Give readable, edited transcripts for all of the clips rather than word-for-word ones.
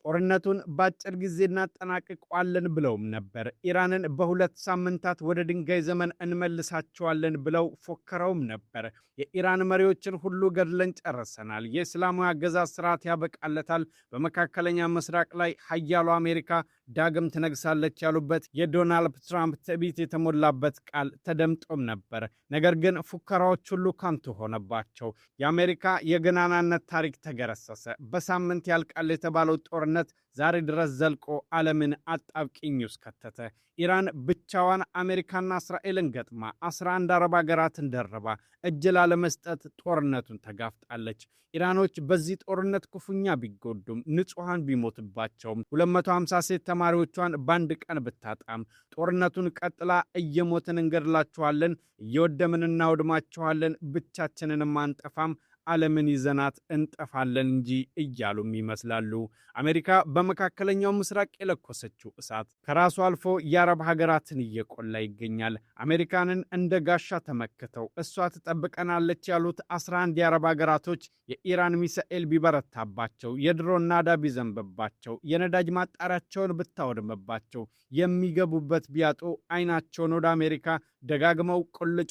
ጦርነቱን በአጭር ጊዜ እናጠናቅቀዋለን ብለውም ነበር። ኢራንን በሁለት ሳምንታት ወደ ድንጋይ ዘመን እንመልሳቸዋለን ብለው ፎክረውም ነበር። የኢራን መሪዎችን ሁሉ ገድለን ጨርሰናል፣ የእስላማዊ አገዛዝ ስርዓት ያበቃለታል፣ በመካከለኛ ምስራቅ ላይ ሀያሉ አሜሪካ ዳግም ትነግሳለች ያሉበት የዶናልድ ትራምፕ ትዕቢት የተሞላበት ቃል ተደምጦም ነበር። ነገር ግን ፉከራዎች ሁሉ ከንቱ ሆነባቸው። የአሜሪካ የገናናነት ታሪክ ተገረሰሰ። በሳምንት ያልቃል የተባለው ጦርነት ዛሬ ድረስ ዘልቆ ዓለምን አጣብቂኝ ውስጥ ከተተ። ኢራን ብቻዋን አሜሪካና እስራኤልን ገጥማ 11 አረብ ሀገራትን ደርባ እጅ ላለመስጠት ጦርነቱን ተጋፍጣለች። ኢራኖች በዚህ ጦርነት ክፉኛ ቢጎዱም ንጹሐን ቢሞትባቸውም 250 ሴት ተማሪዎቿን በአንድ ቀን ብታጣም ጦርነቱን ቀጥላ እየሞትን እንገድላችኋለን፣ እየወደምን እናወድማችኋለን፣ ብቻችንንም አንጠፋም፣ ዓለምን ይዘናት እንጠፋለን እንጂ እያሉም ይመስላሉ። አሜሪካ በመካከለኛው ምስራቅ የለኮሰችው እሳት ከራሱ አልፎ የአረብ ሀገራትን እየቆላ ይገኛል። አሜሪካንን እንደ ጋሻ ተመክተው እሷ ትጠብቀናለች ያሉት 11 የአረብ ሀገራቶች የኢራን ሚሳኤል ቢበረታባቸው፣ የድሮን ናዳ ቢዘንብባቸው፣ የነዳጅ ማጣሪያቸውን ብታወድምባቸው፣ የሚገቡበት ቢያጡ አይናቸውን ወደ አሜሪካ ደጋግመው ቁልጭ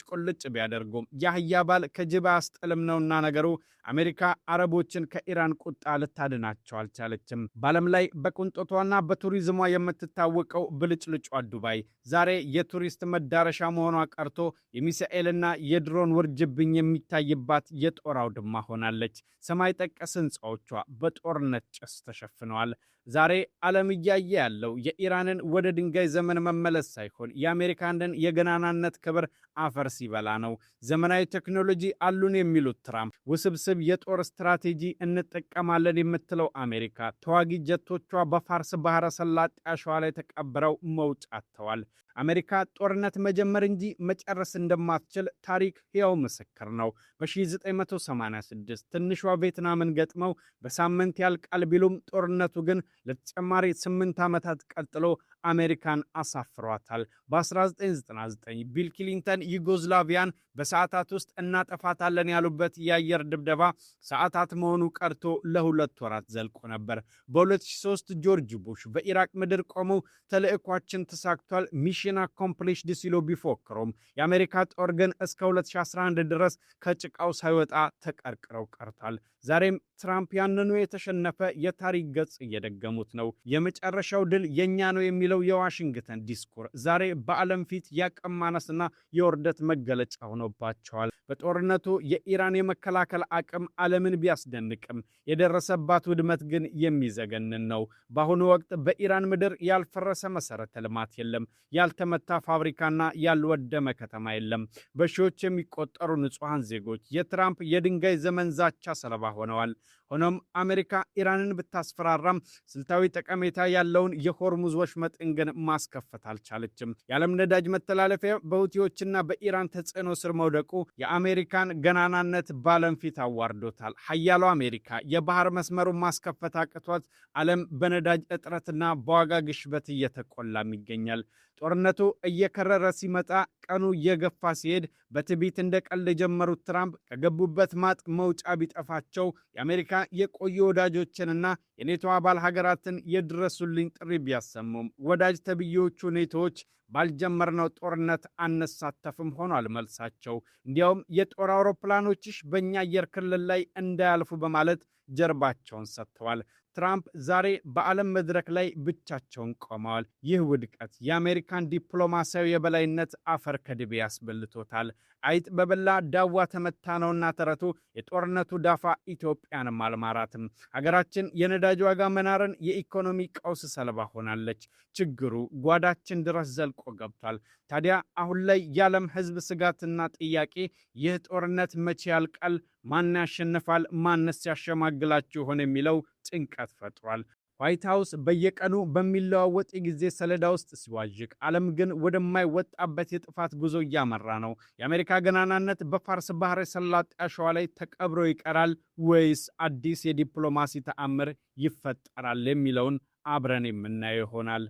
ቢያደርጉም የአህያ ባል ከጅብ አያስጥልም ነውና ነገሩ። አሜሪካ አረቦችን ከኢራን ቁጣ ልታድናቸው አልቻለችም። በዓለም ላይ በቁንጦቷና በቱሪዝሟ የምትታወቀው ብልጭልጯ ዱባይ ዛሬ የቱሪስት መዳረሻ መሆኗ ቀርቶ የሚሳኤልና የድሮን ውርጅብኝ የሚታይባት የጦር አውድማ ሆናለች። ሰማይ ጠቀስ ሕንፃዎቿ በጦርነት ጭስ ተሸፍነዋል። ዛሬ ዓለም እያየ ያለው የኢራንን ወደ ድንጋይ ዘመን መመለስ ሳይሆን የአሜሪካንን የገናናነት ክብር አፈር ሲበላ ነው። ዘመናዊ ቴክኖሎጂ አሉን የሚሉት ትራምፕ ውስብስብ የጦር ስትራቴጂ እንጠቀማለን የምትለው አሜሪካ ተዋጊ ጀቶቿ በፋርስ ባህረ ሰላጤ አሸዋ ላይ ተቀብረው መውጫ አጥተዋል። አሜሪካ ጦርነት መጀመር እንጂ መጨረስ እንደማትችል ታሪክ ሕያው ምስክር ነው። በ1986 ትንሿ ቬትናምን ገጥመው በሳምንት ያልቃል ቢሉም ጦርነቱ ግን ለተጨማሪ 8 ዓመታት ቀጥሎ አሜሪካን አሳፍሯታል። በ1999 ቢል ክሊንተን ዩጎዝላቪያን በሰዓታት ውስጥ እናጠፋታለን ያሉበት የአየር ድብደባ ሰዓታት መሆኑ ቀርቶ ለ2 ወራት ዘልቆ ነበር። በ2003 ጆርጅ ቡሽ በኢራቅ ምድር ቆመው ተልዕኳችን ተሳክቷል፣ ሚሽን አኮምፕሊሽድ ሲሉ ቢፎክሩም የአሜሪካ ጦር ግን እስከ 2011 ድረስ ከጭቃው ሳይወጣ ተቀርቅረው ቀርቷል። ዛሬም ትራምፕ ያንኑ የተሸነፈ የታሪክ ገጽ እየደገሙት ነው። የመጨረሻው ድል የኛ ነው የሚለው የዋሽንግተን ዲስኩር ዛሬ በዓለም ፊት የአቅም ማነስና የውርደት መገለጫ ሆኖባቸዋል። በጦርነቱ የኢራን የመከላከል አቅም ዓለምን ቢያስደንቅም የደረሰባት ውድመት ግን የሚዘገንን ነው። በአሁኑ ወቅት በኢራን ምድር ያልፈረሰ መሰረተ ልማት የለም፣ ያልተመታ ፋብሪካና ያልወደመ ከተማ የለም። በሺዎች የሚቆጠሩ ንጹሐን ዜጎች የትራምፕ የድንጋይ ዘመን ዛቻ ሰለባ ሆነዋል። ሆኖም አሜሪካ ኢራንን ብታስፈራራም ስልታዊ ጠቀሜታ ያለውን የሆርሙዝ ወሽመጥን ግን ማስከፈት አልቻለችም። የዓለም ነዳጅ መተላለፊያ በሁቲዎችና በኢራን ተጽዕኖ ስር መውደቁ የአሜሪካን ገናናነት በዓለም ፊት አዋርዶታል። ሀያሉ አሜሪካ የባህር መስመሩን ማስከፈት አቅቷት ዓለም በነዳጅ እጥረትና በዋጋ ግሽበት እየተቆላም ይገኛል። ጦርነቱ እየከረረ ሲመጣ ቀኑ እየገፋ ሲሄድ በትዕቢት እንደ ቀልድ የጀመሩት ትራምፕ ከገቡበት ማጥ መውጫ ቢጠፋቸው የአሜሪካ የቆዩ ወዳጆችንና የኔቶ አባል ሀገራትን የድረሱልኝ ጥሪ ቢያሰሙም ወዳጅ ተብዬዎቹ ኔቶዎች ባልጀመርነው ጦርነት አንሳተፍም ሆኗል መልሳቸው። እንዲያውም የጦር አውሮፕላኖችሽ በእኛ አየር ክልል ላይ እንዳያልፉ በማለት ጀርባቸውን ሰጥተዋል። ትራምፕ ዛሬ በዓለም መድረክ ላይ ብቻቸውን ቆመዋል። ይህ ውድቀት የአሜሪካን ዲፕሎማሲያዊ የበላይነት አፈር ከድቤ ያስበልቶታል። አይጥ በበላ ዳዋ ተመታ ነውና ተረቱ። የጦርነቱ ዳፋ ኢትዮጵያንም አልማራትም። ሀገራችን የነዳጅ ዋጋ መናርን የኢኮኖሚ ቀውስ ሰለባ ሆናለች። ችግሩ ጓዳችን ድረስ ዘልቆ ገብቷል። ታዲያ አሁን ላይ የዓለም ሕዝብ ስጋትና ጥያቄ ይህ ጦርነት መቼ ያልቃል? ማን ያሸንፋል? ማንስ ያሸማግላችሁ ይሆን የሚለው ጭንቀት ፈጥሯል። ዋይት ሃውስ በየቀኑ በሚለዋወጥ የጊዜ ሰሌዳ ውስጥ ሲዋዥቅ፣ ዓለም ግን ወደማይወጣበት የጥፋት ጉዞ እያመራ ነው። የአሜሪካ ገናናነት በፋርስ ባህረ ሰላጤ አሸዋ ላይ ተቀብሮ ይቀራል ወይስ አዲስ የዲፕሎማሲ ተአምር ይፈጠራል የሚለውን አብረን የምናየው ይሆናል።